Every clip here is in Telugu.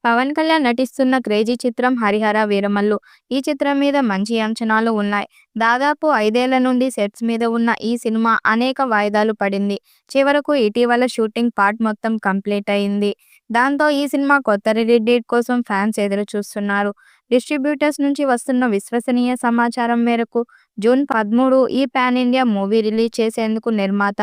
పవన్ కళ్యాణ్ నటిస్తున్న క్రేజీ చిత్రం 'హరిహర వీరమల్లు'. ఈ చిత్రం మీద మంచి అంచనాలు ఉన్నాయి. దాదాపు 5 ఏళ్ల నుండి సెట్స్ మీద ఉన్న ఈ సినిమా అనేక వాయిదాలు పడింది. చివరకు ఇటీవల షూటింగ్ పార్ట్ మొత్తం కంప్లీట్ అయింది. దాంతో ఈ సినిమా కొత్త రిలీజ్ డేట్ కోసం ఫ్యాన్స్ ఎదురు చూస్తున్నారు. డిస్ట్రిబ్యూటర్స్ నుంచి వస్తున్న విశ్వసనీయ సమాచారం మేరకు జూన్ 13 ఈ పాన్ ఇండియా మూవీ రిలీజ్ చేసేందుకు నిర్మాత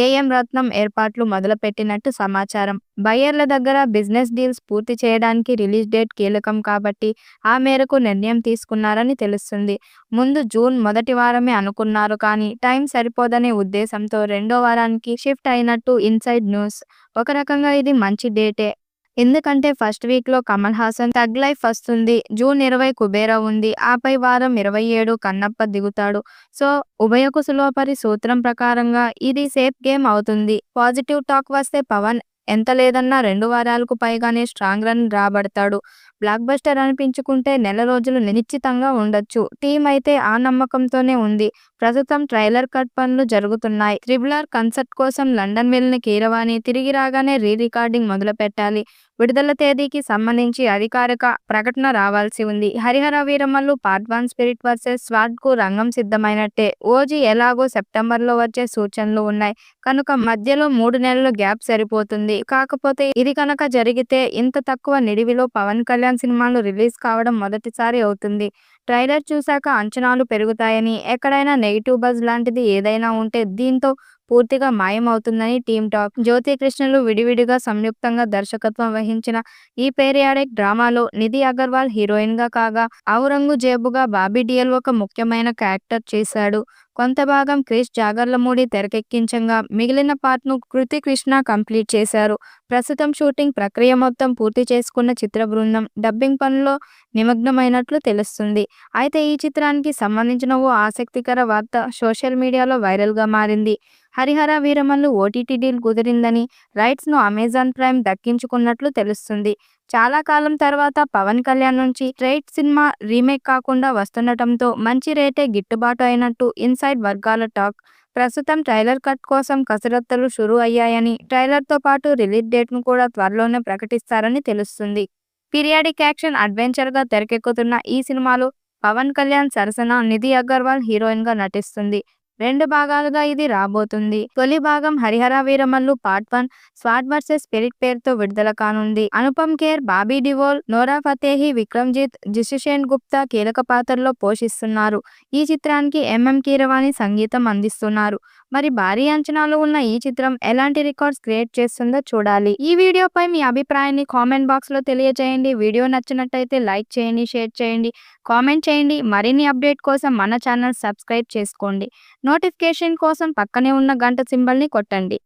ఏఎం రత్నం ఏర్పాట్లు మొదలుపెట్టినట్టు సమాచారం. బయ్యర్ల దగ్గర బిజినెస్ డీల్స్ పూర్తి చేయడానికి రిలీజ్ డేట్ కీలకం కాబట్టి ఆ మేరకు నిర్ణయం తీసుకున్నారని తెలుస్తుంది. ముందు జూన్ మొదటి వారమే అనుకున్నారు కానీ టైం సరిపోదనే ఉద్దేశంతో రెండో వారానికి షిఫ్ట్ అయినట్టు ఇన్సైడ్ న్యూస్. ఒక రకంగా ఇది మంచి డేటే. ఎందుకంటే ఫస్ట్ వీక్లో కమల్ హాసన్ థగ్ లైఫ్ వస్తుంది. జూన్ 20 కుబేరా ఉంది. ఆపై వారం 27 కన్నప్ప దిగుతాడు. సో ఉభయ కుశలోపరి సూత్రం ప్రకారంగా ఇది సేఫ్ గేమ్ అవుతుంది. పాజిటివ్ టాక్ వస్తే పవన్ ఎంత లేదన్నా 2 వారాలకు పైగానే స్ట్రాంగ్ రన్ రాబడతాడు. బ్లాక్ బస్టర్ అనిపించుకుంటే నెల రోజులు నిశ్చితంగా ఉండొచ్చు. టీం అయితే ఆ నమ్మకంతోనే ఉంది. ప్రస్తుతం ట్రైలర్ కట్ పనులు జరుగుతున్నాయి. త్రిబుల్ ఆర్ కన్సర్ట్ కోసం లండన్ వెళ్లిన కీరవాణి తిరిగి రాగానే రీ రికార్డింగ్ మొదలుపెట్టాలి. విడుదల తేదీకి సంబంధించి అధికారిక ప్రకటన రావాల్సి ఉంది. Harihara Veeramallu part 1 spirit versus స్వాడ్ కు రంగం సిద్ధమైనట్టే. ఓజీ ఎలాగో సెప్టెంబర్లో వచ్చే సూచనలు ఉన్నాయి కనుక మధ్యలో 3 నెలల గ్యాప్ సరిపోతుంది. కాకపోతే ఇది కనుక జరిగితే ఇంత తక్కువ నిడివిలో పవన్ కళ్యాణ్ సినిమాలు రిలీజ్ కావడం మొదటిసారి అవుతుంది. ట్రైలర్ చూశాక అంచనాలు పెరుగుతాయని, ఎక్కడైనా నెగిటివ్ బజ్ లాంటిది ఏదైనా ఉంటే దీంతో పూర్తిగా మాయమవుతుందని టీమ్ టాక్. జ్యోతి కృష్ణలు విడివిడిగా సంయుక్తంగా దర్శకత్వం వహించిన ఈ పీరియాడిక్ డ్రామాలో నిధి అగర్వాల్ హీరోయిన్గా కాగా, ఔరంగజేబుగా బాబీ డియోల్ ఒక ముఖ్యమైన క్యారెక్టర్ చేశాడు. కొంత భాగం క్రిష్ జాగర్లమూడి తెరకెక్కించగా మిగిలిన పార్ట్ను కృతి కృష్ణ కంప్లీట్ చేశారు. ప్రస్తుతం షూటింగ్ ప్రక్రియ మొత్తం పూర్తి చేసుకున్న చిత్ర బృందం డబ్బింగ్ పనుల్లో నిమగ్నమైనట్లు తెలుస్తుంది. అయితే ఈ చిత్రానికి సంబంధించిన ఓ ఆసక్తికర వార్త సోషల్ మీడియాలో వైరల్గా మారింది. హరిహర వీరమల్లు ఓటీటీ డీల్ కుదిరిందని, రైట్స్ను అమెజాన్ ప్రైమ్ దక్కించుకున్నట్లు తెలుస్తుంది. చాలా కాలం తర్వాత పవన్ కళ్యాణ్ నుంచి స్ట్రైట్ సినిమా రీమేక్ కాకుండా వస్తుండటంతో మంచి రేటే గిట్టుబాటు అయినట్టు ఇన్సైడ్ వర్గాల టాక్. ప్రస్తుతం ట్రైలర్ కట్ కోసం కసరత్తులు షురూ అయ్యాయని, ట్రైలర్తో పాటు రిలీజ్ డేట్ను కూడా త్వరలోనే ప్రకటిస్తారని తెలుస్తుంది. పీరియాడిక్ యాక్షన్ అడ్వెంచర్గా తెరకెక్కుతున్న ఈ సినిమాలో పవన్ కళ్యాణ్ సరసన నిధి అగర్వాల్ హీరోయిన్గా నటిస్తుంది. 2 భాగాలుగా ఇది రాబోతుంది. తొలి భాగం Harihara Veeramallu part 1 స్వాడ్ versus spirit పేరుతో విడుదల కానుంది. అనుపమ్ ఖేర్, బాబీ డియోల్, నోరా ఫతేహి, విక్రమ్జిత్, జిషుసేన్ గుప్తా కీలక పాత్రల్లో పోషిస్తున్నారు. ఈ చిత్రానికి ఎంఎం కీరవాణి సంగీతం అందిస్తున్నారు. మరి భారీ అంచనాలు ఉన్న ఈ చిత్రం ఎలాంటి రికార్డ్స్ క్రియేట్ చేస్తుందో చూడాలి. ఈ వీడియోపై మీ అభిప్రాయాన్ని కామెంట్ బాక్స్లో తెలియజేయండి. వీడియో నచ్చినట్టయితే లైక్ చేయండి, షేర్ చేయండి, కామెంట్ చేయండి. మరిన్ని అప్డేట్ కోసం మన ఛానల్ సబ్స్క్రైబ్ చేసుకోండి. నోటిఫికేషన్ కోసం పక్కనే ఉన్న గంట సింబల్ని కొట్టండి.